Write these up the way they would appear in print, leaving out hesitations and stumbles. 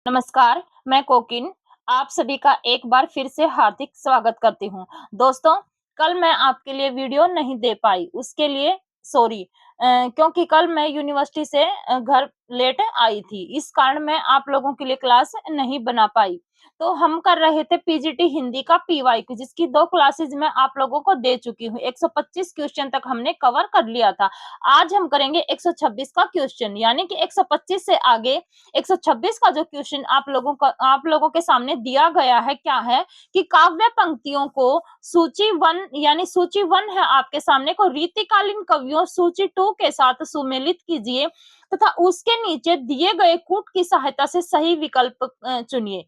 नमस्कार, मैं कोकिन आप सभी का एक बार फिर से हार्दिक स्वागत करती हूँ। दोस्तों, कल मैं आपके लिए वीडियो नहीं दे पाई, उसके लिए सॉरी क्योंकि कल मैं यूनिवर्सिटी से घर लेट आई थी, इस कारण मैं आप लोगों के लिए क्लास नहीं बना पाई। तो हम कर रहे थे पीजीटी हिंदी का पीवाईक्यू जिसकी 2 क्लासेस मैं आप लोगों को दे चुकी हूँ। 125 क्वेश्चन तक हमने कवर कर लिया था। आज हम करेंगे 126 का क्वेश्चन यानी कि 125 से आगे 126 का जो क्वेश्चन आप लोगों के सामने दिया गया है क्या है कि काव्य पंक्तियों को सूची 1 यानी सूची 1 है आपके सामने को रीतिकालीन कवियों सूची 2 के साथ सुमेलित कीजिए तथा उसके नीचे दिए गए कूट की सहायता से सही विकल्प चुनिए।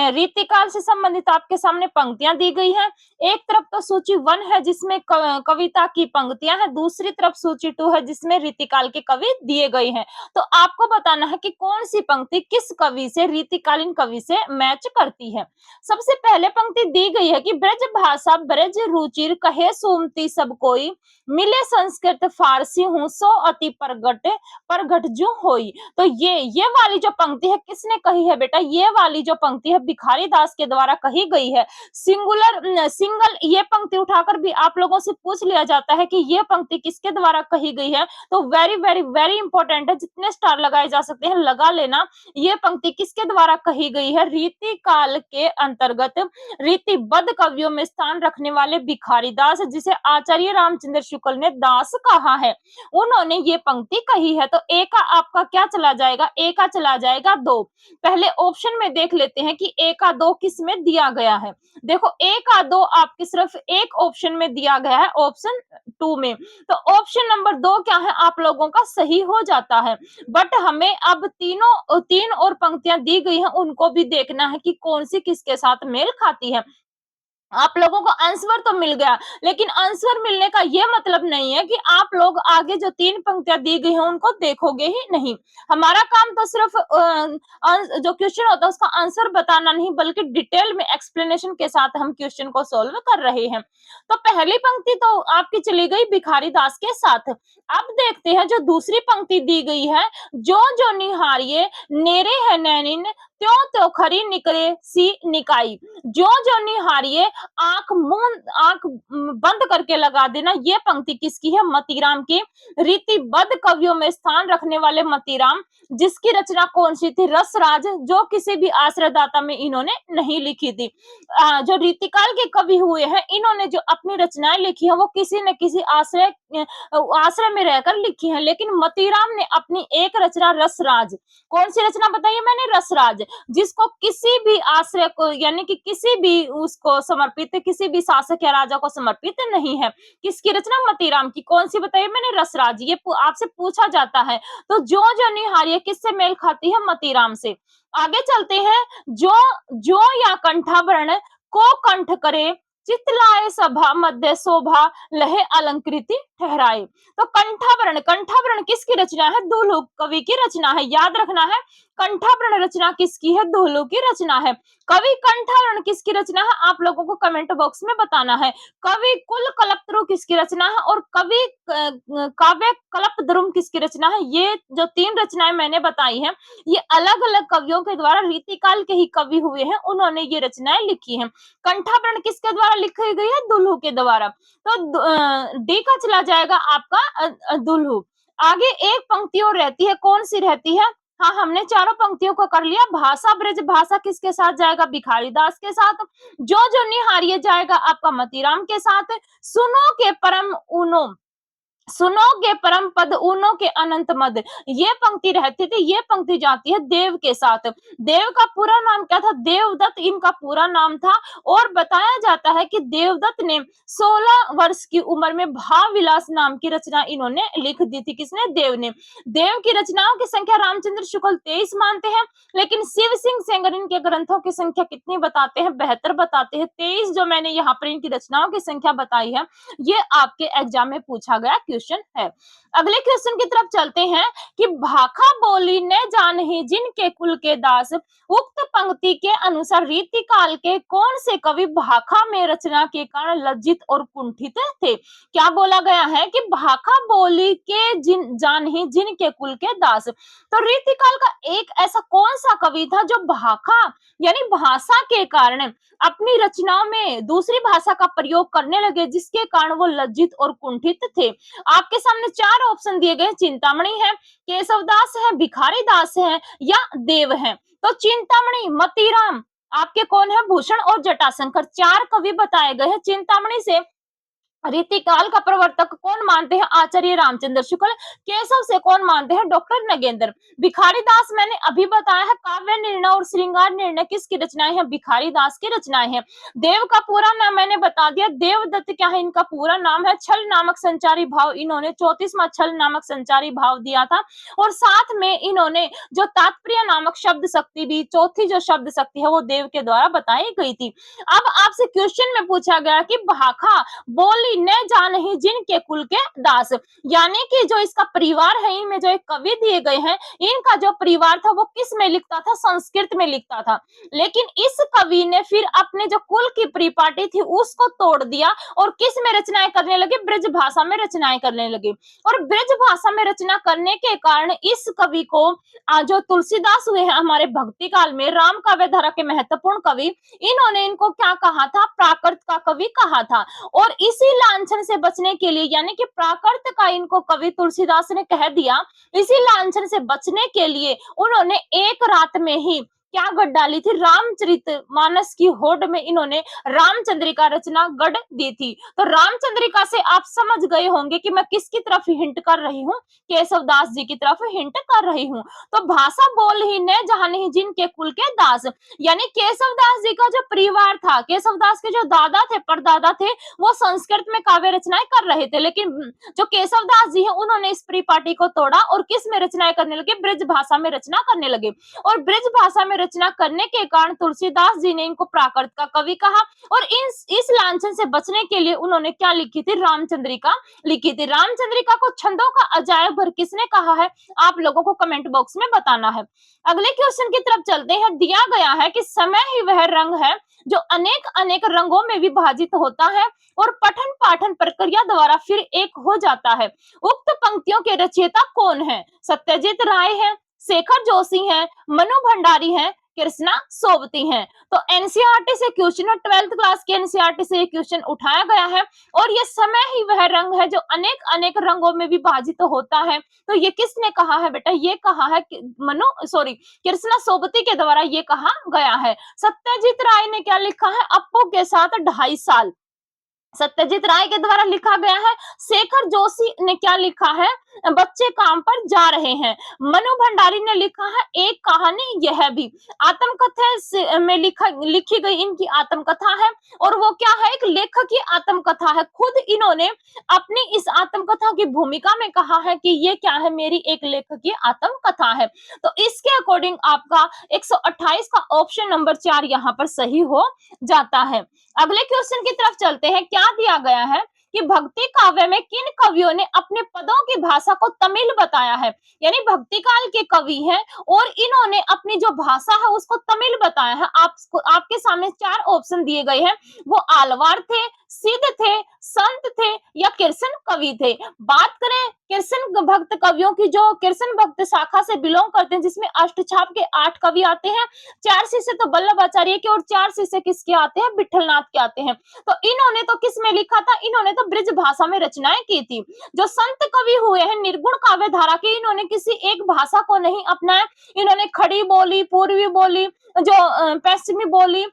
रीतिकाल से संबंधित आपके सामने पंक्तियां दी गई हैं। एक तरफ तो सूची 1 है जिसमें कविता की पंक्तियां हैं, दूसरी तरफ सूची 2 है जिसमें रीतिकाल के कवि दिए गए हैं। तो आपको बताना है कि कौन सी पंक्ति किस कवि से रीतिकालीन कवि से मैच करती है। सबसे पहले पंक्ति दी गई है कि ब्रज भाषा ब्रज रुचिर कहे सुमति सब कोई मिले संस्कृत फारसी हूँ सो अति परगट जो होई। तो ये वाली जो पंक्ति है किसने कही है बेटा, ये वाली जो पंक्ति है भिखारी दास के द्वारा कही गई है। सिंगल ये पंक्ति उठाकर भी आप लोगों से पूछ लिया जाता है कि ये पंक्ति किसके द्वारा कही गई है, तो वेरी वेरी वेरी इंपॉर्टेंट है, जितने स्टार लगाए जा सकते हैं लगा लेना। ये पंक्ति किसके द्वारा कही गई है, रीति काल के अंतर्गत रीतिबद्ध कवियों में स्थान रखने वाले भिखारी दास जिसे आचार्य रामचंद्र शुक्ल ने दास कहा है, उन्होंने ये पंक्ति कही है। तो ए का आपका क्या चला जाएगा, ए का चला जाएगा 2। पहले ऑप्शन में देख लेते हैं कि ए का 2 किस में दिया गया है। देखो ए का 2 आपकी सिर्फ एक ऑप्शन में दिया गया है, ऑप्शन 2 में। तो ऑप्शन नंबर 2 क्या है आप लोगों का सही हो जाता है। बट हमें अब तीन और पंक्तियां दी गई हैं उनको भी देखना है कि कौन सी किसके साथ मेल खाती है। आप लोगों को आंसर तो मिल गया, लेकिन आंसर मिलने का यह मतलब नहीं है कि आप लोग आगे जो 3 पंक्तियां दी गई हैं उनको देखोगे ही नहीं। हमारा काम तो सिर्फ जो क्वेश्चन होता है उसका आंसर बताना नहीं बल्कि डिटेल में एक्सप्लेनेशन के साथ हम क्वेश्चन को सॉल्व कर रहे हैं। तो पहली पंक्ति तो आपकी चली गई भिखारी दास के साथ। अब देखते हैं जो दूसरी पंक्ति दी गई है, जो जो निहारिये नेरे है नैनिन त्यों त्यों खरी निकले सी निकाई। जो जो निहारिये आंख बंद करके लगा देना। ये पंक्ति किसकी है, मतीराम की। रीतिबद्ध कवियों में स्थान रखने वाले मतीराम जिसकी रचना कौन सी थी, रसराज, जो किसी भी आश्रयदाता में इन्होंने नहीं लिखी थी। जो रीतिकाल के कवि हुए हैं इन्होंने जो अपनी रचनाएं लिखी है वो किसी न किसी आश्रय में रहकर लिखी है, लेकिन मतीराम ने अपनी एक रचना रसराज, कौन सी रचना बताइए मैंने, रसराज, जिसको किसी भी आश्रय को यानी कि किसी भी उसको समर्पित, किसी भी शासक या राजा को समर्पित नहीं है। किसकी रचना, मतीराम की। कौन सी बताइए मैंने, रसराज। ये आपसे पूछा जाता है। तो जो जो निहारिये किससे मेल खाती है, मतीराम से। आगे चलते हैं, जो जो या कंठाभरण को कंठ करे चितलाए सभा मध्य शोभा लहे अलंकृति ठहराए। तो कंठाभरण, कंठाभरण किसकी रचना है, दुल्लू कवि की रचना है। याद रखना है कंठाभरण रचना किसकी है, दुल्लू की रचना है। कवि कंठाभरण किसकी रचना है आप लोगों को कमेंट बॉक्स में बताना है। कवि कुल कल्पतरु किसकी रचना है और कवि काव्य कल्पद्रुम किसकी रचना है। ये जो 3 रचनाएं मैंने बताई हैं ये अलग अलग कवियों के द्वारा, रीतिकाल के ही कवि हुए हैं उन्होंने ये रचनाएं लिखी हैं। कंठाभरण किसके द्वारा लिखी गई है, दुल्लू के द्वारा। तो डी का चला जाएगा आपका दुल्लू। आगे एक पंक्ति और रहती है, कौन सी रहती है, हाँ हमने चारों पंक्तियों को कर लिया। भाषा ब्रज भाषा किसके साथ जाएगा, भिखारी दास के साथ। जो जो निहारिये जाएगा आपका मतीराम के साथ। सुनो के परम उनो, सुनोगे परम पद ऊनो के अनंत मद, ये पंक्ति रहती थी। ये पंक्ति जाती है देव के साथ। देव का पूरा नाम क्या था, देवदत्त इनका पूरा नाम था। और बताया जाता है कि देवदत्त ने 16 वर्ष की उम्र में भाव विलास नाम की रचना इन्होंने लिख दी थी। किसने, देव ने। देव की रचनाओं की संख्या रामचंद्र शुक्ल 23 मानते हैं, लेकिन शिव सिंह सेंगर इनके ग्रंथों की संख्या कितनी बताते हैं, 72 बताते हैं। 23 जो मैंने यहाँ पर इनकी रचनाओं की संख्या बताई है ये आपके एग्जाम में पूछा गया क्वेश्चन है। अगले क्वेश्चन की तरफ चलते हैं कि भाखा बोली ने जानही जिनके कुल के दास, उक्त पंक्ति के अनुसार रीतिकाल के कौन से कवि भाखा में रचना के कारण लज्जित और कुंठित थे। क्या बोला गया है कि भाखा बोली के जानही जिनके कुल के दास, तो रीतिकाल का एक ऐसा कौन सा कवि था जो भाखा यानी भाषा के कारण अपनी रचनाओं में दूसरी भाषा का प्रयोग करने लगे, जिसके कारण वो लज्जित और कुंठित थे। आपके सामने चार ऑप्शन दिए गए, चिंतामणि है, केशवदास है, भिखारी दास है या देव है। तो चिंतामणि, मतीराम, आपके कौन है, भूषण और जटाशंकर, चार कवि बताए गए हैं। चिंतामणि से रीतिकाल का प्रवर्तक कौन मानते हैं, आचार्य रामचंद्र शुक्ल। केशव से कौन मानते हैं, डॉक्टर नगेंद्र। भिखारी दास मैंने अभी बताया है, काव्य निर्णय और श्रृंगार निर्णय किसकी रचनाएं हैं, भिखारी दास की रचनाएं हैं। देव का पूरा नाम मैंने बता दिया, देवदत्त क्या है, इनका पूरा नाम है। छल नामक संचारी भाव, इन्होंने 34वां छल नामक संचारी भाव दिया था, और साथ में इन्होंने जो तात्पर्य नामक शब्द शक्ति भी, चौथी जो शब्द शक्ति है वो देव के द्वारा बताई गई थी। अब आपसे क्वेश्चन में पूछा गया कि भाखा बोली न जानही जिनके कुल के दास, यानी कि जो इसका परिवार है, इनमें जो एक कवि दिए गए हैं, इनका जो परिवार था वो किस में लिखता था, संस्कृत में लिखता था। लेकिन इस कवि ने फिर अपने जो कुल की परिपाटी थी उसको तोड़ दिया और किस में रचनाएं करने लगे, ब्रज भाषा में रचनाएं करने लगे। और ब्रज भाषा में रचना करने के कारण इस कवि को जो तुलसीदास हुए हैं हमारे भक्ति काल में, राम काव्य धारा के महत्वपूर्ण कवि, इन्होंने इनको क्या कहा था, प्राकृत का कवि कहा था। और इसी लांछन से बचने के लिए, यानी कि प्राकृत का इनको कवि तुलसीदास ने कह दिया, इसी लांछन से बचने के लिए उन्होंने एक रात में ही क्या गढ़ डाली थी, रामचरित मानस की होड़ में इन्होंने रामचंद्रिका रचना गढ़ दी थी। तो रामचंद्रिका से आप समझ गए होंगे कि मैं किसकी तरफ हिंट कर रही हूँ, केशवदास जी की तरफ हिंट कर रही हूँ। तो भाषा बोल ही ने जहां जिनके कुल के दास, यानी केशवदास जी का जो परिवार था, केशवदास के जो दादा थे, परदादा थे, वो संस्कृत में काव्य रचनाएं कर रहे थे। लेकिन जो केशवदास जी हैं उन्होंने इस परिपाटी को तोड़ा और किस में रचनाएं करने लगे, ब्रज भाषा में रचना करने लगे। और ब्रज भाषा में रचना करने के कारण तुलसीदास जी ने इनको प्राकृत का कवि कहा, और इस लांछन से बचने के लिए उन्होंने क्या लिखी थी, रामचंद्रिका लिखी थी। रामचंद्रिका को छंदों का अजायब भर किसने कहा है, आप लोगों को कमेंट बॉक्स में बताना है। अगले क्वेश्चन की तरफ चलते हैं। दिया गया है कि समय ही वह रंग है जो अनेक अनेक रंगों में विभाजित होता है और पठन पाठन प्रक्रिया द्वारा फिर एक हो जाता है। उक्त पंक्तियों के रचयिता कौन है, सत्यजीत राय है, शेखर जोशी है, मनु भंडारी है, कृष्णा सोबती हैं। तो एनसीईआरटी से क्वेश्चन है, 12th क्लास के एनसीईआरटी से ये क्वेश्चन उठाया गया है। और ये समय ही वह रंग है जो अनेक अनेक रंगों में विभाजित होता है। तो ये किसने कहा है बेटा, ये कहा है कृष्णा सोबती के द्वारा ये कहा गया है। सत्यजीत राय ने क्या लिखा है, अप्पू के साथ 2.5 साल, सत्यजीत राय के द्वारा लिखा गया है। शेखर जोशी ने क्या लिखा है, बच्चे काम पर जा रहे हैं। मनु भंडारी ने लिखा है एक कहानी, यह भी आत्मकथा में लिखी गई इनकी आत्मकथा है, और वो क्या है, एक लेखक की आत्मकथा है। खुद इन्होंने अपनी इस आत्मकथा की भूमिका में कहा है कि ये क्या है, मेरी एक लेखक की आत्मकथा है। तो इसके अकॉर्डिंग आपका 128 का ऑप्शन नंबर 4 यहाँ पर सही हो जाता है। अगले क्वेश्चन की तरफ चलते हैं। क्या दिया गया है कि भक्ति काव्य में किन कवियों ने अपने पदों की भाषा को तमिल बताया है, यानी भक्ति काल के कवि हैं और इन्होंने अपनी जो भाषा है उसको तमिल बताया है। आपके सामने 4 ऑप्शन दिए गए हैं, वो आलवार थे, सिद्ध थे, संत थे या कृष्ण कवि थे। बात करें कृष्ण भक्त कवियों की, जो कृष्ण भक्त शाखा से बिलोंग करते हैं, जिसमें अष्टछाप के 8 कवि आते हैं, 4 शिष्य तो वल्लभाचार्य के और 4 शिष्य किसके आते हैं, विठलनाथ के आते हैं। तो इन्होंने तो किस में लिखा था, इन्होंने तो ब्रज भाषा में रचनाएं की थी। जो संत कवि हुए हैं निर्गुण काव्य धारा के, इन्होंने किसी एक भाषा को नहीं अपनाया, इन्होंने खड़ी बोली, पूर्वी बोली, जो पश्चिमी बोली,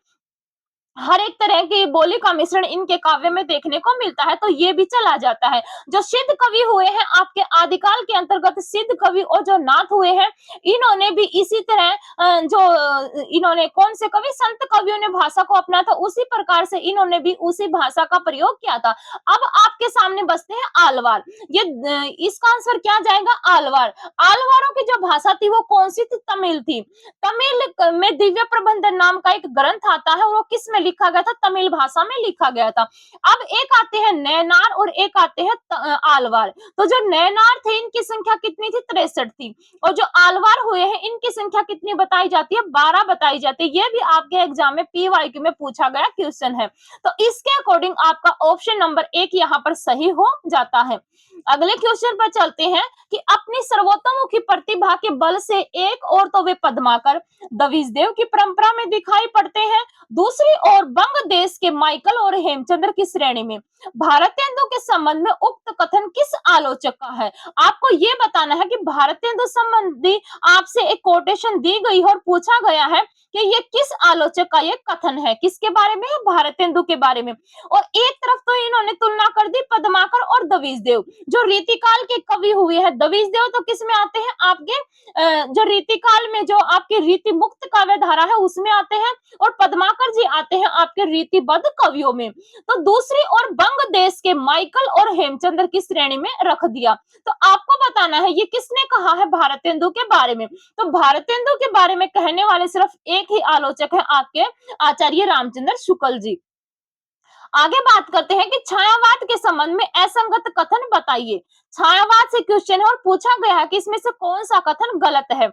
हर एक तरह की बोली का मिश्रण इनके काव्य में देखने को मिलता है। तो ये भी चला जाता है। जो सिद्ध कवि हुए हैं आपके आदिकाल के अंतर्गत, सिद्ध कवि और जो नाथ हुए हैं, इन्होंने भी इसी तरह इन्होंने कौन से कवि, संत कवियों ने भाषा को अपना था, उसी प्रकार से इन्होंने भी उसी भाषा का प्रयोग किया था। अब आपके सामने बसते हैं आलवार। ये इसका आंसर क्या जाएगा, आलवार। आलवारों की जो भाषा थी वो कौन सी थी, तमिल थी। तमिल में दिव्य प्रबंधन नाम का एक ग्रंथ आता है, और वो किस में लिखा गया था, तमिल भाषा में लिखा गया था। अब एक आते हैं नैनार और एक आते हैं आलवार। तो जो नैनार थे इनकी संख्या कितनी थी? 63 थी। और जो आलवार हुए हैं इनकी संख्या कितनी बताई जाती है? 12 बताई जाती है। ये भी आपके एग्जाम में पीवाईक्यू में पूछा गया क्वेश्चन है। तो इसके अकॉर्डिंग आपका ऑप्शन नंबर 1 यहाँ पर सही हो जाता है। अगले क्वेश्चन पर चलते हैं कि अपनी सर्वतोमुखी प्रतिभा के बल से एक और तो वे पद्माकर द्विजदेव की परंपरा में दिखाई पड़ते हैं, दूसरी ओर बंग देश के माइकल और हेमचंद्र की श्रेणी में। भारतेंदु के संबंध में उक्त कथन किस आलोचक का है? आपको ये बताना है कि भारतेंदु संबंधी आपसे एक कोटेशन दी गई और पूछा गया है कि ये किस आलोचक का ये कथन है, किसके बारे में है? भारतेंदु के बारे में। और एक तरफ तो इन्होंने तुलना कर दी पद्माकर और द्विजदेव, जो रीतिकाल के कवि हुए हैं। द्विजदेव तो किस में आते हैं? आपके जो रीतिकाल में जो आपके रीति मुक्त काव्य धारा है उसमें आते हैं, और पद्माकर जी आते हैं आपके रीतिबद्ध कवियों में। तो दूसरी ओर बंग देश के माइकल और हेमचंद्र की श्रेणी में रख दिया। तो आपको बताना है ये किसने कहा है भारतेंदु के बारे में। तो भारतेंदु के बारे में कहने वाले सिर्फ एक ही आलोचक है, आपके आचार्य रामचंद्र शुक्ल जी। आगे बात करते हैं कि छायावाद के संबंध में असंगत कथन बताइए। छायावाद से क्वेश्चन है और पूछा गया है कि इसमें से कौन सा कथन गलत है।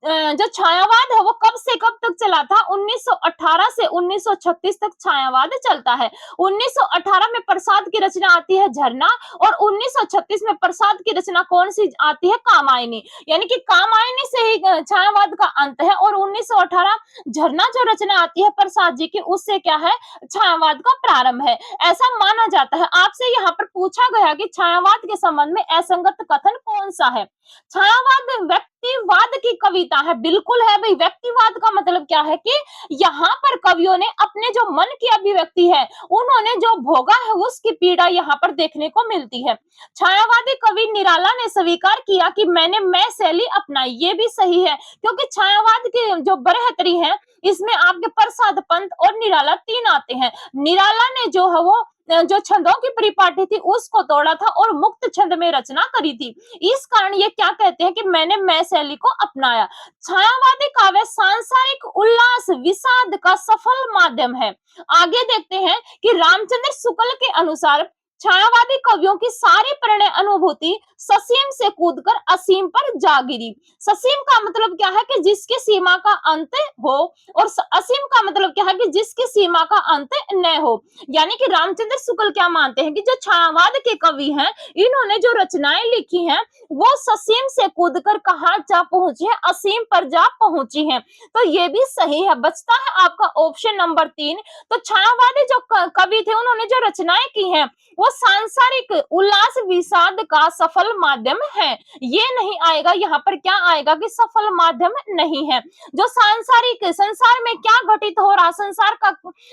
जो छायावाद है वो कब से कब तक चला था? 1918 से 1936 तक छायावाद चलता है। 1918 में प्रसाद की रचना आती है झरना, और 1936 में प्रसाद की रचना कौन सी आती है? कामायनी। यानी कि कामायनी से ही छायावाद का अंत है, और 1918 झरना जो रचना आती है प्रसाद जी की, उससे क्या है? छायावाद का प्रारंभ है, ऐसा माना जाता है। आपसे यहाँ पर पूछा गया कि छायावाद के संबंध में असंगत कथन कौन सा है। छायावाद व्यक्तिवाद की कविता है। बिल्कुल है भाई, व्यक्तिवाद का मतलब क्या है कि यहाँ पर कवियों ने अपने जो मन की अभिव्यक्ति है, उन्होंने जो भोगा है उसकी पीड़ा यहाँ पर देखने को मिलती है। छायावादी कवि निराला ने स्वीकार किया कि मैंने मैं शैली अपनाई। ये भी सही है, क्योंकि छायावाद की जो बरहतरी है इसमें आपके प्रसाद पंत और निराला 3 आते हैं। निराला ने जो है वो जो छंदों की परिपाटी थी उसको तोड़ा था और मुक्त छंद में रचना करी थी। इस कारण ये क्या कहते हैं कि मैंने मैं शैली को अपनाया। छायावादी काव्य सांसारिक उल्लास विषाद का सफल माध्यम है। आगे देखते हैं कि रामचंद्र शुक्ल के अनुसार छायावादी कवियों की सारी प्रणय अनुभूति ससीम से कूदकर असीम पर जा गिरी। ससीम का मतलब क्या है कि जिसकी सीमा का अंत हो, और असीम का मतलब क्या है कि जिसकी सीमा का अंत न हो। यानी कि रामचंद्र शुक्ल क्या मानते हैं कि जो छायावाद के कवि हैं, इन्होंने जो रचनाएं लिखी हैं वो ससीम से कूदकर कहां जा पहुंची है? असीम पर जा पहुंची हैं। तो ये भी सही है। बचता है आपका ऑप्शन नंबर 3। तो छायावादी जो कवि थे उन्होंने जो रचनाएं की हैं वो सांसारिक उल्लास विषाद का सफल माध्यम है। ये नहीं आएगा यहाँ पर, क्या आएगा कि सफल माध्यम नहीं है। जो सांसारिक संसार में क्या घटित हो रहा, संसार का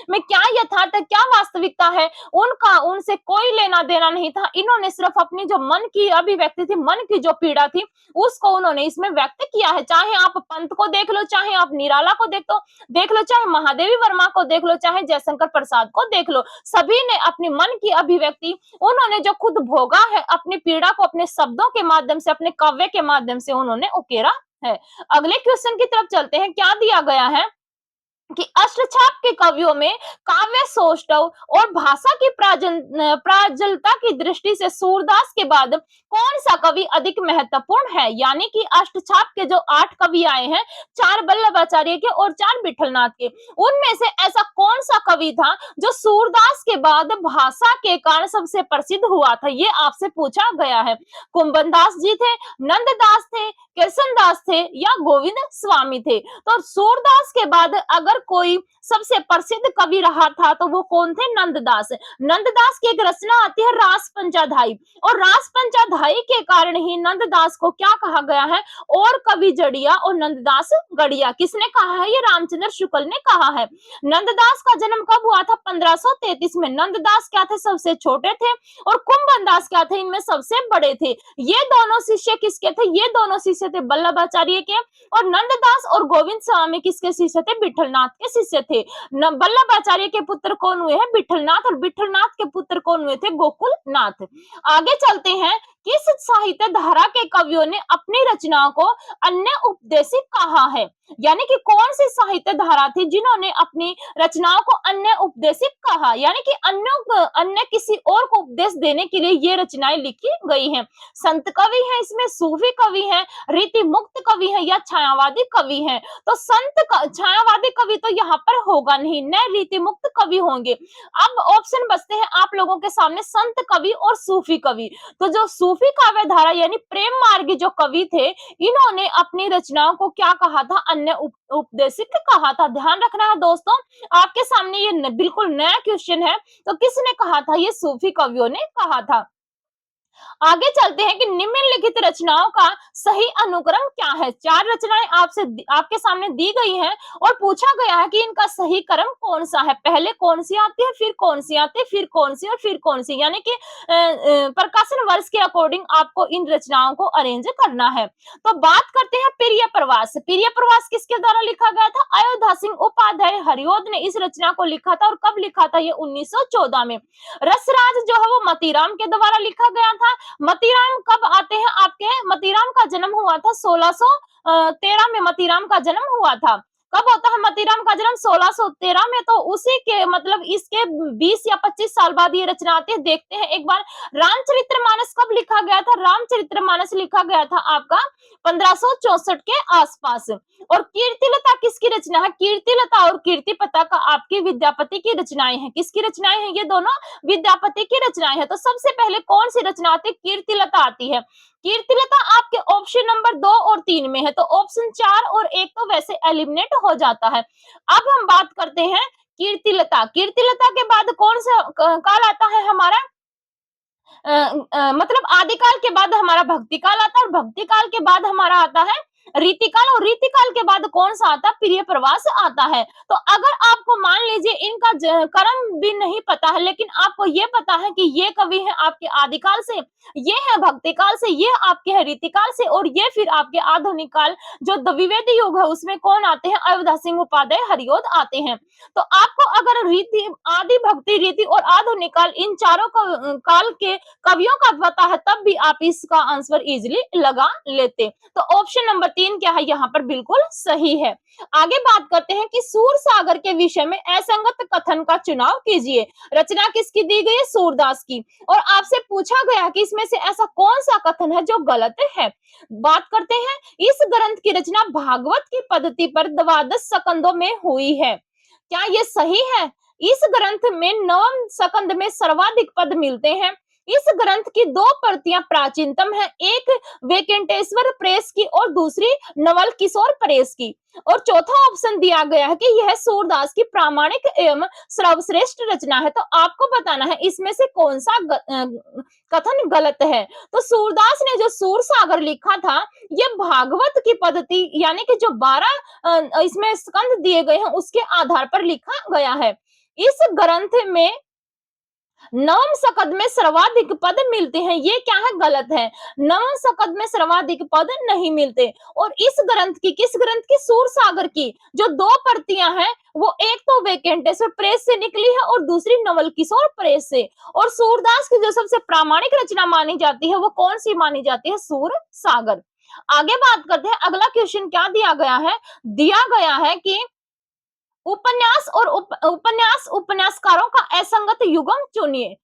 में क्या यथार्थ क्या वास्तविकता है, उनका उनसे कोई लेना देना नहीं था। इन्होंने सिर्फ अपनी जो मन की अभिव्यक्ति थी, मन की जो पीड़ा थी, उसको उन्होंने इसमें व्यक्त किया है। चाहे आप पंत को देख लो, चाहे आप निराला को देख लो, चाहे महादेवी वर्मा को देख लो, चाहे जयशंकर प्रसाद को देख लो, सभी ने अपनी मन की अभिव्यक्ति उन्होंने जो खुद भोगा है, अपनी पीड़ा को अपने शब्दों के माध्यम से, अपने काव्य के माध्यम से उन्होंने उकेरा है। अगले क्वेश्चन की तरफ चलते हैं। क्या दिया गया है कि अष्टछाप के कवियों में काव्य सौष्ठव और भाषा की प्राजलता की दृष्टि से सूरदास के बाद कौन सा कवि अधिक महत्वपूर्ण है। यानी कि अष्टछाप के जो 8 कवि आए हैं, 4 वल्लभाचार्य के और 4 विठलनाथ के, उनमें से ऐसा कौन सा कवि था जो सूरदास के बाद भाषा के कारण सबसे प्रसिद्ध हुआ था? ये आपसे पूछा गया है। कुंभनदास जी थे, नंददास थे, कृष्णदास थे, या गोविंद स्वामी थे। तो सूरदास के बाद अगर कोई सबसे प्रसिद्ध कवि रहा था तो वो कौन थे? नंददास। नंददास की एक रचना आती है रास पंचाधाई, और रास पंचाधाई के कारण ही नंददास को क्या कहा गया है? और कवि जड़िया और नंददास गड़िया। किसने कहा है? ये रामचंद्र शुक्ल ने कहा है। नंददास का जन्म कब हुआ था? 1533 में। नंददास क्या थे? सबसे छोटे थे, और कुंभनदास क्या थे? इनमें सबसे बड़े थे। ये दोनों शिष्य किसके थे? ये दोनों शिष्य थे वल्लभाचार्य के, और नंददास और गोविंद स्वामी किसके शिष्य थे? विठलनाथ नाथ के शिष्य थे। न वल्लभाचार्य के पुत्र कौन हुए हैं? विठलनाथ, और विठलनाथ के पुत्र कौन हुए थे? गोकुलनाथ। आगे चलते हैं, किस साहित्य धारा के कवियों ने अपनी रचनाओं को अन्य उपदेशिक कहा है? यानी कि कौन सी साहित्य धारा थी जिन्होंने अपनी रचनाओं को अन्य उपदेशिक कहा, यानी कि अन्य किसी और को उपदेश देने के लिए ये रचनाएं लिखी गई हैं। संत कवि हैं, इसमें सूफी कवि हैं, रीति मुक्त कवि हैं या छायावादी कवि हैं? तो छायावादी कवि तो यहाँ पर होगा नहीं, न रीति मुक्त कवि होंगे। अब ऑप्शन बचते हैं आप लोगों के सामने संत कवि और सूफी कवि। तो जो सूफी काव्य धारा यानी प्रेम मार्गी जो कवि थे, इन्होंने अपनी रचनाओं को क्या कहा था? अन्य उपदेशिक कहा था। ध्यान रखना है दोस्तों, आपके सामने ये बिल्कुल नया क्वेश्चन है। तो किसने कहा था? ये सूफी कवियों ने कहा था। आगे चलते हैं कि निम्नलिखित रचनाओं का सही अनुक्रम क्या है? 4 रचनाएं आपके सामने दी गई हैं और पूछा गया है कि इनका सही क्रम कौन सा है? पहले कौन सी आती है, फिर कौन सी आती है, फिर कौन सी और फिर कौन सी, यानी कि प्रकाशन वर्ष के अकॉर्डिंग आपको इन रचनाओं को अरेंज करना है। तो बात करते हैं प्रिय प्रवास। प्रिय प्रवास किसके द्वारा लिखा गया था? अयोध्या सिंह उपाध्याय हरिओद ने इस रचना को लिखा था। और कब लिखा था? ये 1914 में। रसराज जो है वो मतीराम के द्वारा लिखा गया था। मतीराम कब आते हैं आपके? मतीराम का जन्म हुआ था 1613 में। मतीराम का जन्म हुआ था। कब होता है मतीराम का जन्म? 1613 में। तो उसी के मतलब इसके 20 या 25 साल बाद ये रचना आती है। देखते हैं एक बार, रामचरितमानस कब लिखा गया था? रामचरितमानस लिखा गया था आपका 1564 के आसपास। और कीर्तिलता किसकी रचना है? कीर्तिलता और कीर्तिपता का आपकी विद्यापति की रचनाएं हैं। किसकी रचनाएं हैं? ये दोनों विद्यापति की रचनाएं हैं। तो सबसे पहले कौन सी रचना आती है? कीर्तिलता आती है। कीर्तिलता आपके ऑप्शन नंबर 2 और 3 में है। तो ऑप्शन 4 और 1 तो वैसे एलिमिनेट हो जाता है। अब हम बात करते हैं कीर्तिलता। कीर्तिलता के बाद कौन सा काल आता है हमारा? मतलब आदिकाल के बाद हमारा भक्ति काल आता है और भक्ति काल के बाद हमारा आता है रीतिकाल, और रीतिकाल के बाद कौन सा आता है? प्रिय प्रवास आता है। तो अगर आपको मान लीजिए इनका क्रम भी नहीं पता है, लेकिन आपको ये पता है कि ये कवि है आपके आदिकाल से, ये है भक्ति काल से, ये आपके है रीतिकाल से, और ये फिर आपके आधुनिक काल जो द्विवेद युग है उसमें कौन आते हैं? अयोध्या सिंह उपाध्याय हरिओद आते हैं। तो आपको अगर रीति, आदि, भक्ति, रीति और आधुनिक काल, इन चारों काल के कवियों का पता है, तब भी आप इसका आंसर इजीली लगा लेते। तो ऑप्शन नंबर 3 क्या है? यहाँ पर बिल्कुल सही है। आगे बात करते हैं कि सूरसागर के विषय में असंगत कथन का चुनाव कीजिए। रचना किसकी दी गई है? सूरदास की। और आपसे पूछा गया कि इसमें से ऐसा कौन सा कथन है जो गलत है? बात करते हैं, इस ग्रंथ की रचना भागवत की पद्धति पर 12 स्कंदों में हुई है। क्या ये सही है? इस ग्रंथ में 9वें स्कंद में सर्वाधिक पद मिलते हैं। इस ग्रंथ की 2 प्रतियां प्राचीनतम है, एक वेंकटेश्वर प्रेस की और दूसरी नवल किशोर प्रेस की। और चौथा ऑप्शन दिया गया है कि यह सूरदास की प्रामाणिक एवं सर्वश्रेष्ठ रचना है। तो आपको बताना है इसमें से कौन सा कथन गलत है। तो सूरदास ने जो सूरसागर लिखा था, ये भागवत की पद्धति यानी कि जो 12 इसमें स्कंद दिए गए हैं उसके आधार पर लिखा गया है। इस ग्रंथ में 9वें स्कंद में सर्वाधिक पद मिलते हैं, ये क्या है? गलत है। 9वें स्कंद में सर्वाधिक पद नहीं मिलते। और इस ग्रंथ की, किस ग्रंथ की? सूरसागर की जो 2 प्रतियां हैं, वो एक तो वेंकटेश्वर प्रेस से निकली है और दूसरी नवल किशोर प्रेस से। और सूरदास की जो सबसे प्रामाणिक रचना मानी जाती है वो कौन सी मानी जाती है? सूरसागर। आगे बात करते हैं, अगला क्वेश्चन क्या दिया गया है? दिया गया है कि उपन्यास और उपन्यासकारों का असंगत युग्म चुनिए।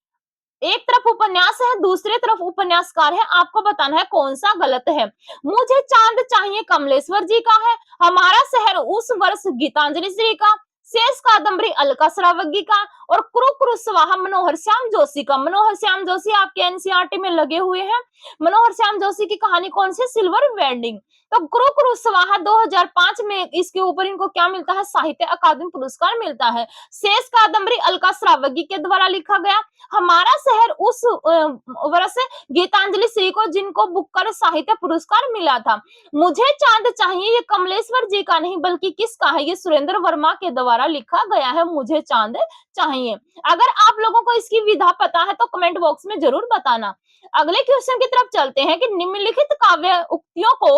एक तरफ उपन्यास है, दूसरे तरफ उपन्यासकार है, आपको बताना है कौन सा गलत है। मुझे चांद चाहिए कमलेश्वर जी का है, हमारा शहर उस वर्ष गीतांजलि श्री का, शेष कादम्बरी अलका श्रावगी का, और कुरु कुरु स्वाहा मनोहर श्याम जोशी का। मनोहर श्याम जोशी आपके एनसीईआरटी में लगे हुए हैं। मनोहर श्याम जोशी की कहानी कौन सी? Silver wedding. तो कुरु कुरु स्वाहा 2005 में इसके ऊपर इनको क्या मिलता है? साहित्य अकादमी पुरस्कार मिलता है। शेष कादम्बरी अलका श्रावगी के द्वारा लिखा गया। हमारा शहर उस वर्ष गीतांजलि श्री को, जिनको बुकर साहित्य पुरस्कार मिला था। मुझे चांद चाहिए, ये कमलेश्वर जी का नहीं बल्कि किसका है? ये सुरेंद्र वर्मा के द्वारा लिखा गया है, मुझे चांद चाहिए। अगर आप लोगों को इसकी विधा पता है तो कमेंट बॉक्स में जरूर बताना। अगले क्वेश्चन की तरफ चलते हैं कि निम्नलिखित काव्य उक्तियों को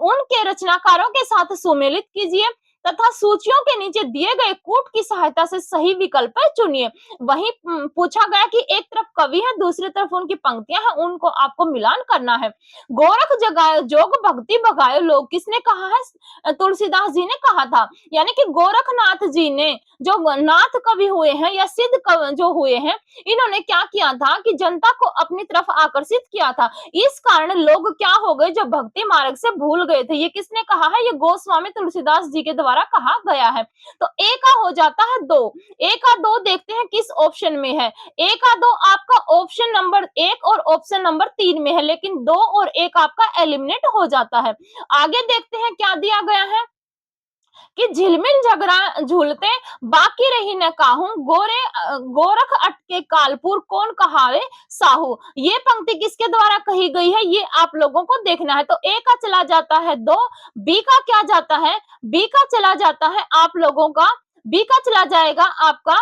उनके रचनाकारों के साथ सुमेलित कीजिए। तथा सूचियों के नीचे दिए गए कूट की सहायता से सही विकल्प चुनिए। वहीं पूछा गया कि एक तरफ कवि है, दूसरी तरफ उनकी पंक्तियां हैं, उनको आपको मिलान करना है। गोरख जगाए जोग भक्ति भगाए लोग, किसने कहा है? तुलसीदास जी ने कहा था। यानी कि गोरखनाथ जी ने, जो नाथ कवि हुए हैं या सिद्ध कवि जो हुए हैं, इन्होंने क्या किया था कि जनता को अपनी तरफ आकर्षित किया था। इस कारण लोग क्या हो गए, जो भक्ति मार्ग से भूल गए थे। ये किसने कहा है? ये गोस्वामी तुलसीदास जी के द्वारा कहा गया है। तो ए का हो जाता है 2। ए का 2 देखते हैं किस ऑप्शन में है। ए का 2 आपका ऑप्शन नंबर 1 और ऑप्शन नंबर 3 में है, लेकिन 2 और 1 आपका एलिमिनेट हो जाता है। आगे देखते हैं क्या दिया गया है कि झिलमिल झगड़ा झूलते बाकी रही न काहू, गोरख अटके कालपुर कौन कहावे साहू। ये पंक्ति किसके द्वारा कही गई है, ये आप लोगों को देखना है। तो ए का चला जाता है 2, बी का क्या जाता है? बी का चला जाता है आप लोगों का, बी का चला जाएगा आपका,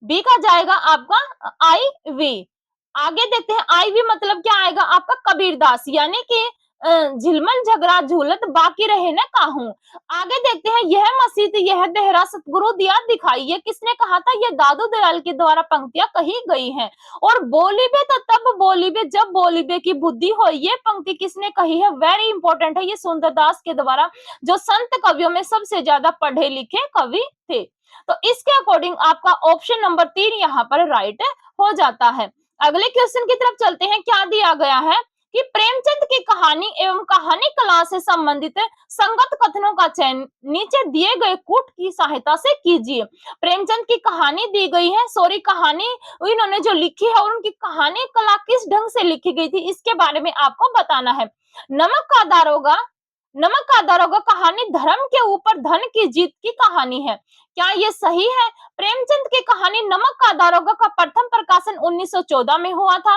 बी का जाएगा आपका आई वी। आगे देखते हैं आई वी मतलब क्या आएगा आपका? कबीरदास। यानी कि झिलमल झगड़ा झूलत बाकी रहे न काहू। आगे देखते हैं यह मसीत यह देहरा सतगुरु दिया दिखाई, ये किसने कहा था? ये दादू दयाल के द्वारा पंक्तियां कही गई हैं। और बोलीबे तो तब बोलीबे जब बोलीबे की बुद्धि हो, ये पंक्ति किसने कही है? वेरी इंपॉर्टेंट है, ये सुंदरदास के द्वारा, जो संत कवियों में सबसे ज्यादा पढ़े लिखे कवि थे। तो इसके अकॉर्डिंग आपका ऑप्शन नंबर 3 यहाँ पर राइट हो जाता है। अगले क्वेश्चन की तरफ चलते हैं। क्या दिया गया है कि प्रेमचंद की कहानी एवं कहानी कला से संबंधित संगत कथनों का चयन नीचे दिए गए कूट की सहायता से कीजिए। प्रेमचंद की कहानी दी गई है, सॉरी कहानी इन्होंने जो लिखी है और उनकी कहानी कला किस ढंग से लिखी गई थी, इसके बारे में आपको बताना है। नमक का दारोगा, नमक का दारोगा कहानी धर्म के ऊपर धन की जीत की कहानी है। क्या ये सही है? प्रेमचंद की कहानी नमक का दारोगा का प्रथम प्रकाशन 1914 में हुआ था।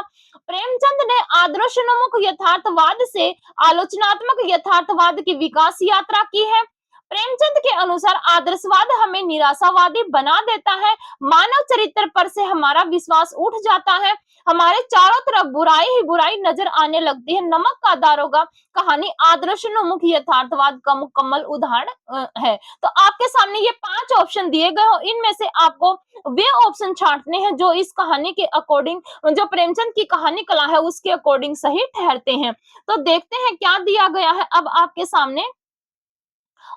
प्रेमचंद ने आदर्शोन्मुख यथार्थवाद से आलोचनात्मक यथार्थवाद की विकास यात्रा की है। प्रेमचंद के अनुसार आदर्शवाद हमें निराशावादी बना देता है, मानव चरित्र पर से हमारा विश्वास उठ जाता है, हमारे चारों तरफ बुराई ही बुराई नजर आने लगती है। नमक का दारोगा कहानी आदर्शोन्मुख यथार्थवाद का मुकम्मल उदाहरण है। तो आपके सामने ये 5 ऑप्शन दिए गए हो, इनमें से आपको वे ऑप्शन छांटने हैं जो इस कहानी के अकॉर्डिंग, जो प्रेमचंद की कहानी कला है उसके अकॉर्डिंग सही ठहरते हैं। तो देखते हैं क्या दिया गया है। अब आपके सामने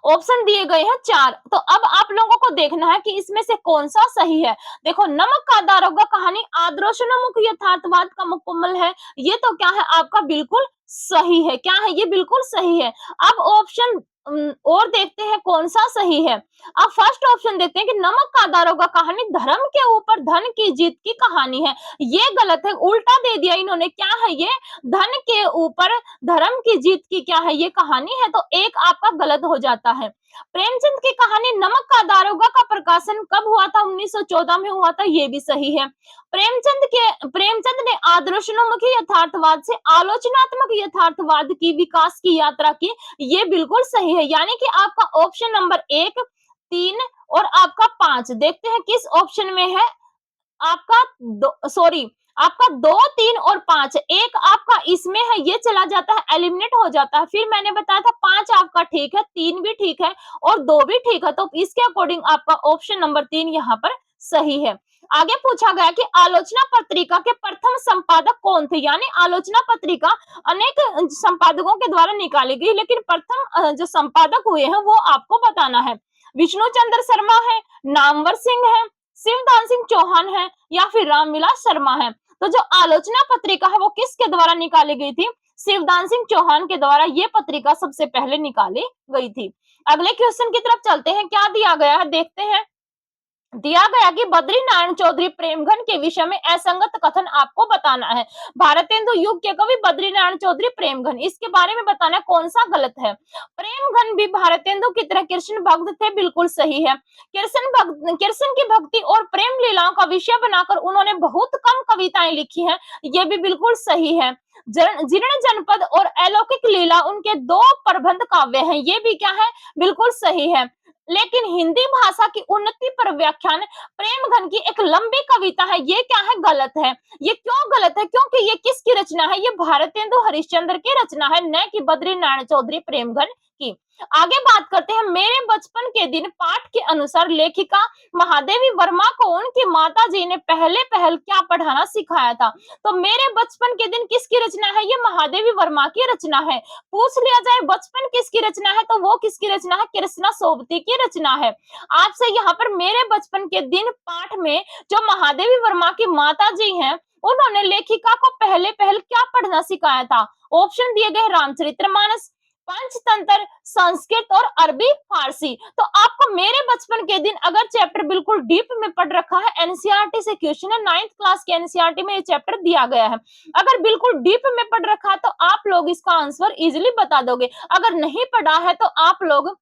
ऑप्शन दिए गए हैं 4। तो अब आप लोगों को देखना है कि इसमें से कौन सा सही है। देखो, नमक का दारोगा कहानी आदर्शोन्मुख यथार्थवाद का मुकम्मल है, ये तो क्या है आपका बिल्कुल सही है। क्या है? ये बिल्कुल सही है। अब ऑप्शन और देखते हैं कौन सा सही है। अब फर्स्ट ऑप्शन देखते हैं कि नमक का दारोगा कहानी धर्म के ऊपर धन की जीत की कहानी है, ये गलत है, उल्टा दे दिया इन्होंने। क्या है ये? धन के ऊपर धर्म की जीत की क्या है ये कहानी है, तो एक आपका गलत हो जाता है। प्रेमचंद की कहानी नमक का दारोगा का प्रकाशन कब हुआ था? 1914 में हुआ था, ये भी सही है। प्रेमचंद ने आदर्शोन्मुखी यथार्थवाद से आलोचनात्मक यथार्थवाद की विकास की यात्रा की, ये बिल्कुल सही है। यानी कि आपका ऑप्शन नंबर 1, 3 और आपका 5 देखते हैं किस ऑप्शन में है आपका। सॉरी, आपका 2, 3 और 5, एक आपका इसमें है, ये चला जाता है, एलिमिनेट हो जाता है। फिर मैंने बताया था 5 आपका ठीक है, 3 भी ठीक है और 2 भी ठीक है। तो इसके अकॉर्डिंग आपका ऑप्शन नंबर 3 यहाँ पर सही है। आगे पूछा गया कि आलोचना पत्रिका के प्रथम संपादक कौन थे? यानी आलोचना पत्रिका अनेक संपादकों के द्वारा निकाली गई, लेकिन प्रथम जो संपादक हुए हैं वो आपको बताना है। विष्णु चंद्र शर्मा है, नामवर सिंह है, शिवदान सिंह चौहान है या फिर रामविलास शर्मा है। तो जो आलोचना पत्रिका है वो किसके द्वारा निकाली गई थी? शिवदान सिंह चौहान के द्वारा ये पत्रिका सबसे पहले निकाली गई थी। अगले क्वेश्चन की तरफ चलते हैं। क्या दिया गया है देखते हैं। दिया गया कि बद्री नारायण चौधरी प्रेमघन के विषय में असंगत कथन आपको बताना है। भारतेंदु युग के कवि बद्री नारायण चौधरी प्रेमघन, इसके बारे में बताना है कौन सा गलत है। प्रेमघन भी भारतेंदु की तरह कृष्ण भक्त थे, बिल्कुल सही है। कृष्ण की भक्ति और प्रेम लीलाओं का विषय बनाकर उन्होंने बहुत कम कविताएं लिखी हैं, ये भी बिल्कुल सही है। जीर्ण जनपद और अलौकिक लीला उनके 2 प्रबंध काव्य हैं, ये भी क्या है? बिल्कुल सही है। लेकिन हिंदी भाषा की उन्नति पर व्याख्यान प्रेमघन की एक लंबी कविता है, ये क्या है? गलत है। ये क्यों गलत है? क्योंकि ये किसकी रचना है? ये भारतेंदु हरिश्चंद्र की रचना है, न कि बद्री नारायण चौधरी प्रेमघन की। आगे बात करते हैं, मेरे बचपन के दिन पाठ के अनुसार लेखिका महादेवी वर्मा को उनकी माता जी ने पहले पहल क्या पढ़ाना सिखाया था? तो मेरे बचपन के दिन किसकी रचना है? ये महादेवी वर्मा की रचना है। पूछ लिया जाए बचपन किसकी रचना है, तो वो किसकी रचना है? कृष्णा सोबती की रचना है। आपसे यहाँ पर मेरे बचपन के दिन पाठ में जो महादेवी वर्मा की माता जी हैं, उन्होंने लेखिका को पहले पहल क्या पढ़ना सिखाया था? ऑप्शन दिए गए रामचरितमानस, पंचतंत्र, संस्कृत और अरबी फारसी। तो आपको मेरे बचपन के दिन अगर चैप्टर बिल्कुल डीप में पढ़ रखा है, एनसीईआरटी से क्वेश्चन है, 9th क्लास के एनसीईआरटी में ये चैप्टर दिया गया है। अगर बिल्कुल डीप में पढ़ रखा है तो आप लोग इसका आंसर इजीली बता दोगे। अगर नहीं पढ़ा है तो आप लोग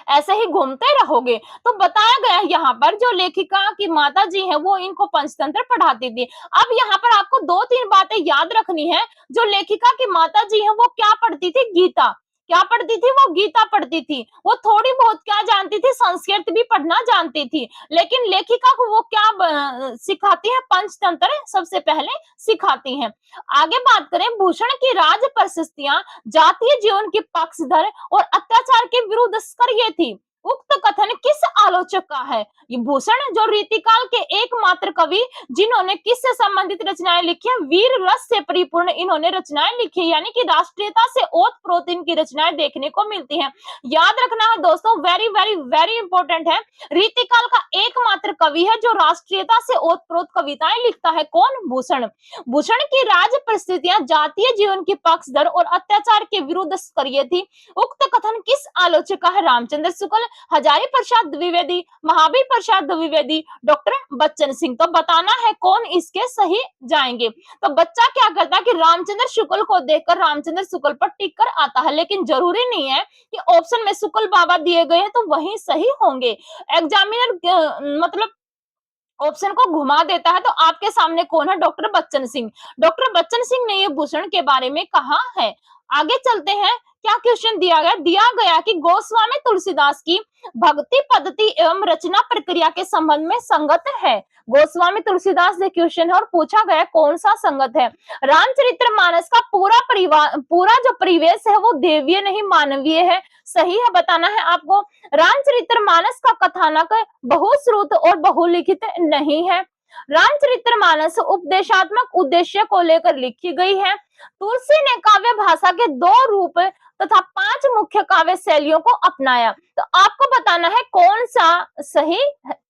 ऐसे ही घूमते रहोगे। तो बताया गया है यहाँ पर जो लेखिका की माता जी है वो इनको पंचतंत्र पढ़ाती थी। अब यहाँ पर आपको 2-3 बातें याद रखनी है। जो लेखिका की माता जी है वो क्या पढ़ती थी? गीता। क्या पढ़ती थी? वो गीता पढ़ती थी। वो थोड़ी बहुत क्या जानती थी? संस्कृत भी पढ़ना जानती थी। लेकिन लेखिका को वो क्या सिखाती है? पंचतंत्र सबसे पहले सिखाती हैं। आगे बात करें, भूषण की राज प्रशस्तियां जातीय जीवन की पक्षधर और अत्याचार के विरुद्ध स्कर थी। उक्त कथन किस आलोचक का है? ये भूषण जो रीतिकाल के एकमात्र कवि जिन्होंने किससे संबंधित रचनाएं लिखी है? वीर रस से परिपूर्ण इन्होंने रचनाएं लिखी, यानी कि राष्ट्रीयता से ओतप्रोत इनकी रचनाएं देखने को मिलती हैं। याद रखना है दोस्तों, वेरी वेरी वेरी इंपॉर्टेंट है। रीतिकाल का एकमात्र कवि है जो राष्ट्रीयता से ओतप्रोत कविताएं लिखता है। कौन? भूषण। भूषण की राज परिस्थितियां जातीय जीवन की पक्षधर और अत्याचार के विरुद्ध सक्रिय थी। उक्त कथन किस आलोचक का है? रामचंद्र शुक्ल, हजारी प्रसाद द्विवेदी, महावीर प्रसाद द्विवेदी, डॉक्टर बच्चन सिंह। तो बताना है कौन इसके सही जाएंगे। तो बच्चा क्या करता है कि रामचंद्र शुक्ल को देखकर रामचंद्र शुक्ल पर टिक कर आता है, लेकिन जरूरी नहीं है कि ऑप्शन में शुक्ल बाबा दिए गए हैं तो वही सही होंगे। एग्जामिनर मतलब ऑप्शन को घुमा देता है। तो आपके सामने कौन है? डॉक्टर बच्चन सिंह। डॉक्टर बच्चन सिंह ने ये भूषण के बारे में कहा है। आगे चलते हैं, क्या क्वेश्चन दिया गया? दिया गया कि गोस्वामी तुलसीदास की भक्ति पद्धति एवं रचना प्रक्रिया के संबंध में संगत है। गोस्वामी तुलसीदास से क्वेश्चन है और पूछा गया कौन सा संगत है। रामचरितमानस का पूरा जो परिवेश है वो देवीय नहीं मानवीय है। सही है, बताना है आपको। रामचरितमानस का कथानक बहुश्रुत और बहुलिखित नहीं है। रामचरितमानस उपदेशात्मक उद्देश्य को लेकर लिखी गई है। तुलसी ने काव्य भाषा के 2 रूप तथा 5 मुख्य काव्य शैलियों को अपनाया। तो आपको बताना है कौन सा सही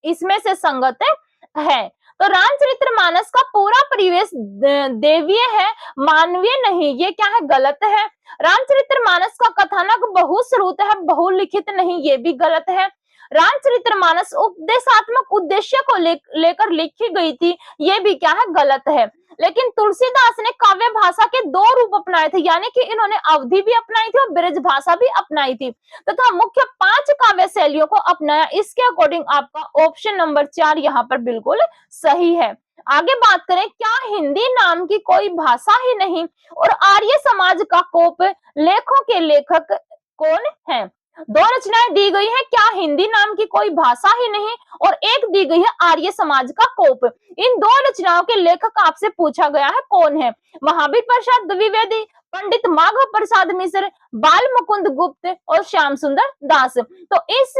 इसमें से संगत है। तो रामचरितमानस का पूरा परिवेश देवीय है, मानवीय नहीं। ये क्या है? गलत है। रामचरितमानस का कथानक बहुश्रुत है, बहुलिखित नहीं, ये भी गलत है। रामचरितमानस उपदेशात्मक उद्देश्य को लेकर लिखी गई थी, ये भी क्या है? गलत है। लेकिन तुलसीदास ने काव्य भाषा के 2 रूप अपनाए थे, यानी कि इन्होंने अवधि भी अपनाई थी और ब्रज भाषा भी अपनाई थी तथा मुख्य 5 काव्य शैलियों को अपनाया। इसके अकॉर्डिंग आपका ऑप्शन नंबर 4 यहाँ पर बिल्कुल सही है। आगे बात करें, क्या हिंदी नाम की कोई भाषा ही नहीं और आर्य समाज का कोप लेखों के लेखक कौन है? 2 रचनाएं दी गई है, क्या हिंदी नाम की कोई भाषा ही नहीं और एक दी गई है आर्य समाज का कोप। इन 2 रचनाओं के लेखक आपसे पूछा गया है कौन है? महावीर प्रसाद द्विवेदी, पंडित माधव प्रसाद मिश्र, बाल मुकुंद गुप्त और श्याम सुंदर दास। तो इस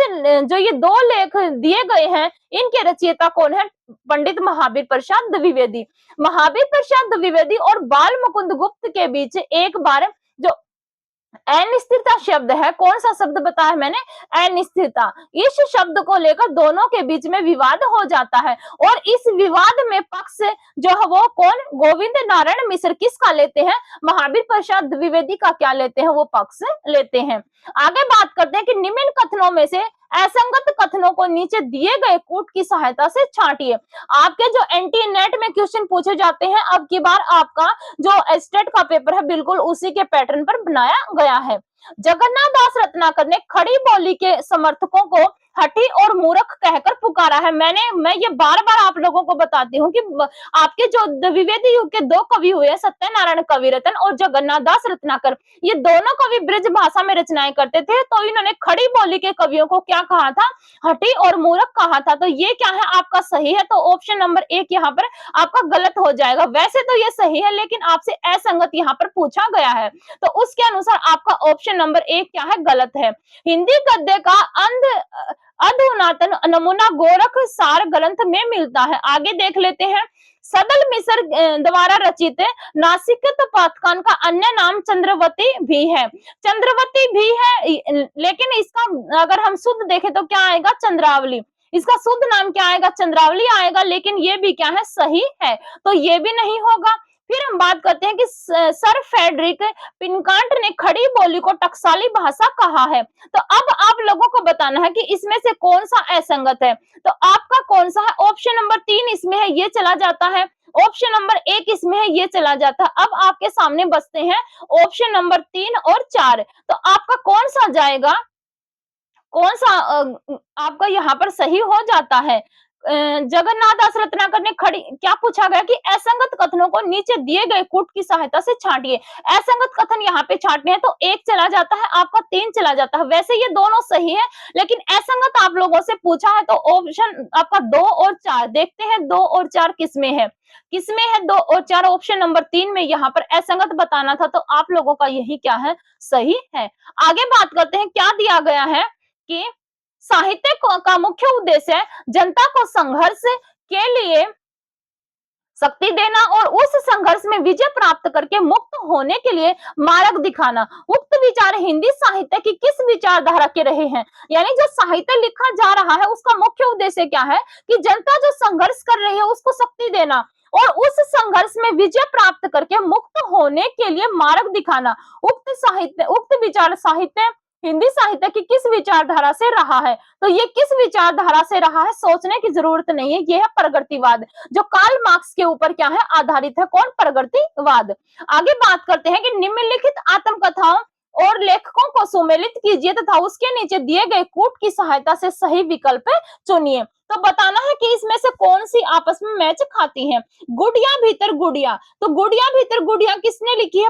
जो ये 2 लेख दिए गए हैं इनके रचयिता कौन है? पंडित महावीर प्रसाद द्विवेदी। महावीर प्रसाद द्विवेदी और बाल मुकुंद गुप्त के बीच एक बार जो अनिश्चितता शब्द है, कौन सा शब्द बताया मैंने? अनिश्चितता। इस शब्द को लेकर दोनों के बीच में विवाद हो जाता है और इस विवाद में पक्ष जो है वो कौन? गोविंद नारायण मिश्र किसका लेते हैं? महावीर प्रसाद द्विवेदी का क्या लेते हैं? वो पक्ष लेते हैं। आगे बात करते हैं कि निम्न कथनों में से असंगत कथनों को नीचे दिए गए कूट की सहायता से छांटिए। आपके जो एनटी नेट में क्वेश्चन पूछे जाते हैं, अब की बार आपका जो स्टेट का पेपर है बिल्कुल उसी के पैटर्न पर बनाया गया है। जगन्नाथ दास रत्नाकर ने खड़ी बोली के समर्थकों को हठी और मूर्ख कहकर पुकारा है। मैं ये बार बार आप लोगों को बताती हूँ कि आपके जो द्विवेदी युग के 2 कवि हुए, सत्यनारायण कविरत्न और जगन्नाथ दास रत्नाकर, ये दोनों कवि ब्रज भाषा में रचनाएं करते थे। तो इन्होंने खड़ी बोली के कवियों को क्या कहा था? हठी और मूर्ख कहा था। तो ये क्या है? आपका सही है। तो ऑप्शन नंबर 1 यहाँ पर आपका गलत हो जाएगा। वैसे तो ये सही है लेकिन आपसे असंगत यहाँ पर पूछा गया है, तो उसके अनुसार आपका ऑप्शन ऑप्शन नंबर 1 क्या है, गलत है। हिंदी गद्य का अधुनातन नमूना गोरख सार ग्रंथ में मिलता है। आगे देख लेते हैं। सदल मिश्र द्वारा रचित नासिकत पाठकान का अन्य नाम चंद्रवती भी है। चंद्रवती भी है, लेकिन इसका अगर हम शुद्ध देखें तो क्या आएगा, चंद्रावली। इसका शुद्ध नाम क्या आएगा, चंद्रावली आएगा, लेकिन ये भी क्या है, सही है, तो ये भी नहीं होगा। फिर हम बात करते हैं कि सर फ्रेडरिक पिनकांट ने खड़ी बोली को टकसाली भाषा कहा है। तो अब आप लोगों को बताना है कि इसमें से कौन सा असंगत है। तो आपका कौन सा है, ऑप्शन नंबर 3 इसमें है, ये चला जाता है। ऑप्शन नंबर 1 इसमें है, ये चला जाता है। अब आपके सामने बचते हैं ऑप्शन नंबर 3 और 4। तो आपका कौन सा जाएगा, कौन सा आपका यहाँ पर सही हो जाता है। जगन्नाथ दास रत्नाकर ने खड़ी क्या पूछा गया कि असंगत कथनों को नीचे दिए गए कूट की सहायता से छांटिए। असंगत कथन यहाँ पे छांटने हैं तो 1 चला जाता है, आपका 3 चला जाता है। वैसे ये दोनों सही है, लेकिन असंगत आप लोगों से पूछा है तो ऑप्शन आपका 2 और 4 देखते हैं। 2 और 4 किसमें है, किसमें है 2 और 4, ऑप्शन नंबर 3 में यहाँ पर असंगत बताना था, तो आप लोगों का यही क्या है, सही है। आगे बात करते हैं, क्या दिया गया है कि साहित्य का मुख्य उद्देश्य है जनता को संघर्ष के लिए शक्ति देना और उस संघर्ष में विजय प्राप्त करके मुक्त होने के लिए मार्ग दिखाना। उक्त विचार हिंदी साहित्य की किस विचारधारा के रहे हैं, यानी जो साहित्य लिखा जा रहा है उसका मुख्य उद्देश्य क्या है कि जनता जो संघर्ष कर रही है उसको शक्ति देना और उस संघर्ष में विजय प्राप्त करके मुक्त होने के लिए मार्ग दिखाना। उक्त विचार साहित्य हिंदी साहित्य की किस विचारधारा से रहा है, तो ये किस विचारधारा से रहा है सोचने की जरूरत नहीं है, ये है प्रगतिवाद, जो कार्ल मार्क्स के ऊपर क्या है, आधारित है। कौन, प्रगतिवाद। आगे बात करते हैं कि निम्नलिखित आत्मकथाओं और लेखकों को सुमेलित कीजिए तथा उसके नीचे दिए गए कूट की सहायता से सही विकल्प चुनिए। तो बताना है कि इसमें से कौन सी आपस में मैच खाती है। गुड़िया भीतर गुड़िया, तो गुड़िया भीतर गुड़िया किसने लिखी है,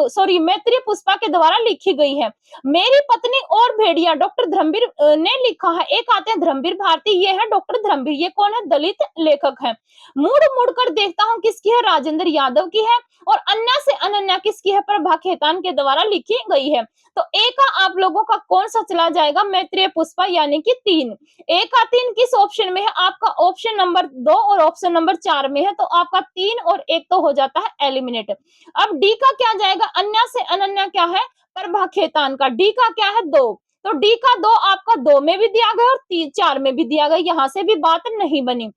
सॉरी मैत्रेय पुष्पा के द्वारा लिखी गई है। मेरी पत्नी और भेड़िया डॉक्टर धर्मवीर ने लिखा है। एक आते हैं धर्मवीर भारती, ये है डॉक्टर धर्मवीर, ये कौन है, दलित लेखक है। मुड़ मुड़ कर देखता हूँ किसकी है, राजेंद्र यादव की है। और अन्य से अनन्या किसकी है, प्रभा खेतान के द्वारा लिखी गई है। तो ए का आप लोगों का कौन सा चला जाएगा, मैत्रेय पुष्पा, यानी कि 3। ए का 3 किस ऑप्शन में है, आपका ऑप्शन नंबर 2 और ऑप्शन नंबर 4 में है, तो आपका 3 और 1 तो हो जाता है एलिमिनेट। अब डी का क्या जाएगा, अन्य से अनन्या क्या है, प्रभा खेतान का। डी का क्या है, 2, तो डी का 2 आपका 2 में भी दिया गया और 4 में भी दिया गया, यहां से भी बात नहीं बनी।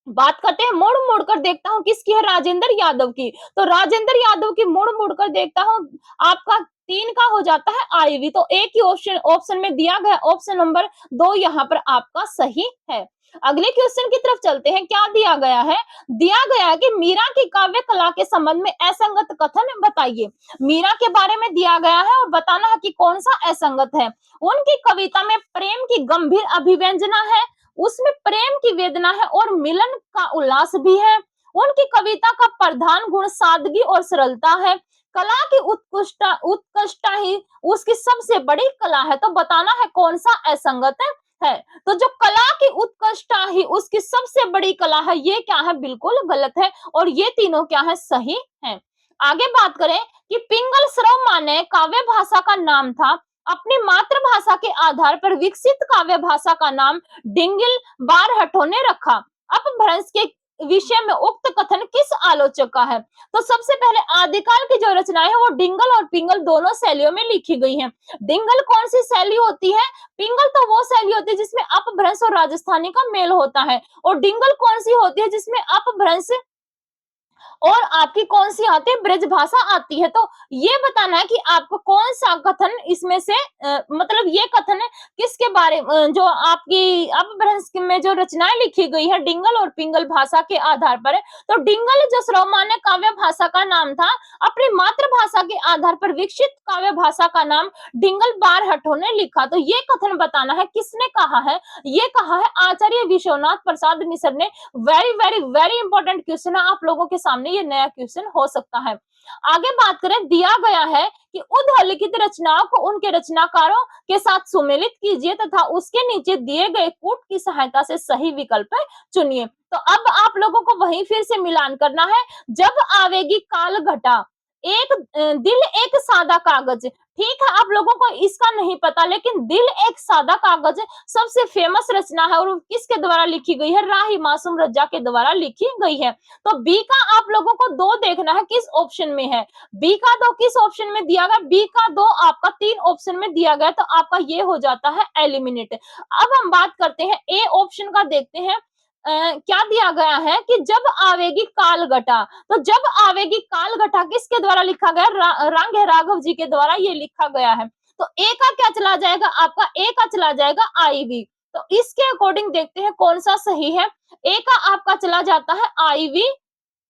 बात करते हैं मुड़ मुड़ कर देखता हूँ किसकी है, राजेंद्र यादव की। तो राजेंद्र यादव की मुड़ मुड़ कर देखता हूँ आपका 3 का हो जाता है आईवी। तो एक ही ऑप्शन में दिया गया, ऑप्शन नंबर 2 यहाँ पर आपका सही है। अगले क्वेश्चन की तरफ चलते हैं। क्या दिया गया है, दिया गया है कि मीरा की काव्य कला के संबंध में असंगत कथन बताइए। मीरा के बारे में दिया गया है और बताना है कि कौन सा असंगत है। उनकी कविता में प्रेम की गंभीर अभिव्यंजना है, उसमें प्रेम की वेदना है और मिलन का उल्लास भी है। उनकी कविता का प्रधान गुण सादगी और सरलता है। कला की उत्कृष्टता ही उसकी सबसे बड़ी कला है। तो बताना है कौन सा असंगत है। तो जो कला की उत्कृष्टता ही उसकी सबसे बड़ी कला है, ये क्या है, बिल्कुल गलत है। और ये तीनों क्या है, सही है। आगे बात करें कि पिंगल सर्वमान्य काव्य भाषा का नाम था। अपनी मातृभाषा के आधार पर विकसित काव्य भाषा का नाम डिंगल बारहठों ने रखा। अपभ्रंश के विषय में उक्त कथन किस आलोचक का है। तो सबसे पहले आदिकाल की जो रचनाएं है वो डिंगल और पिंगल दोनों शैलियों में लिखी गई हैं। डिंगल कौन सी शैली होती है, पिंगल तो वो शैली होती है जिसमें अपभ्रंश और राजस्थानी का मेल होता है, और डिंगल कौन सी होती है जिसमें अपभ्रंश और आपकी कौन सी आती है, ब्रज भाषा आती है। तो ये बताना है कि आपको कौन सा कथन इसमें से मतलब ये कथन किसके बारे जो आपकी अपभ्रंश में जो रचनाएं लिखी गई है डिंगल और पिंगल भाषा के आधार पर है। तो डिंगल जो सर्वमान्य काव्य भाषा का नाम था, अपनी मातृभाषा के आधार पर विकसित काव्य भाषा का नाम डिंगल बारहठों ने लिखा। तो ये कथन बताना है किसने कहा है, ये कहा है आचार्य विश्वनाथ प्रसाद मिश्र ने। Very very very important question है, आप लोगों के सामने ये नया क्वेश्चन हो सकता है। आगे बात करें, दिया गया है कि उद्धलिखित रचनाओं को उनके रचनाकारों के साथ सुमेलित कीजिए तथा उसके नीचे दिए गए कूट की सहायता से सही विकल्प चुनिए। तो अब आप लोगों को वहीं फिर से मिलान करना है। जब आवेगी काल घटा, एक दिल एक सादा कागज, ठीक है, आप लोगों को इसका नहीं पता, लेकिन दिल एक सादा कागज है, सबसे फेमस रचना है और किसके द्वारा लिखी गई है? राही मासूम रजा के द्वारा लिखी गई है। तो बी का आप लोगों को 2 देखना है किस ऑप्शन में है। बी का 2 किस ऑप्शन में दिया गया? बी का 2 आपका 3 ऑप्शन में दिया गया, तो आपका ये हो जाता है एलिमिनेट। अब हम बात करते हैं ए ऑप्शन का, देखते हैं क्या दिया गया है कि जब आवेगी कालगटा। तो जब आवेगी कालगटा किसके द्वारा लिखा गया? रांगे राघव जी के द्वारा ये लिखा गया है। तो ए का क्या चला जाएगा? आपका ए का चला जाएगा आईवी। तो इसके अकॉर्डिंग देखते हैं कौन सा सही है। ए का आपका चला जाता है आईवी।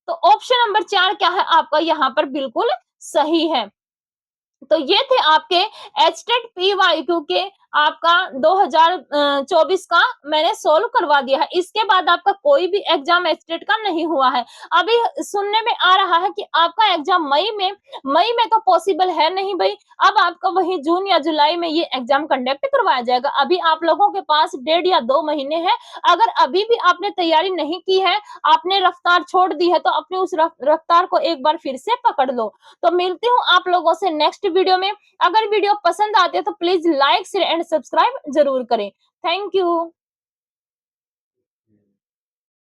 तो ऑप्शन नंबर 4 क्या है आपका? यहाँ पर बिल्कुल सही है। तो ये थे आपके एचटेट पीवाईक्यू के आपका 2024 का मैंने सोल्व करवा दिया है। इसके बाद आपका कोई भी एग्जाम एचटेट का नहीं हुआ है। अभी सुनने में आ रहा है कि आपका एग्जाम मई में तो पॉसिबल है नहीं भाई। अब आपका वही जून या जुलाई में ये एग्जाम कंडक्ट करवाया जाएगा। अभी आप लोगों के पास 1.5 या 2 महीने है। अगर अभी भी आपने तैयारी नहीं की है, आपने रफ्तार छोड़ दी है, तो अपनी उस रफ्तार को एक बार फिर से पकड़ लो। तो मिलती हूँ आप लोगों से नेक्स्ट वीडियो में। अगर वीडियो पसंद आती है तो please like share and subscribe जरूर करें। Thank you.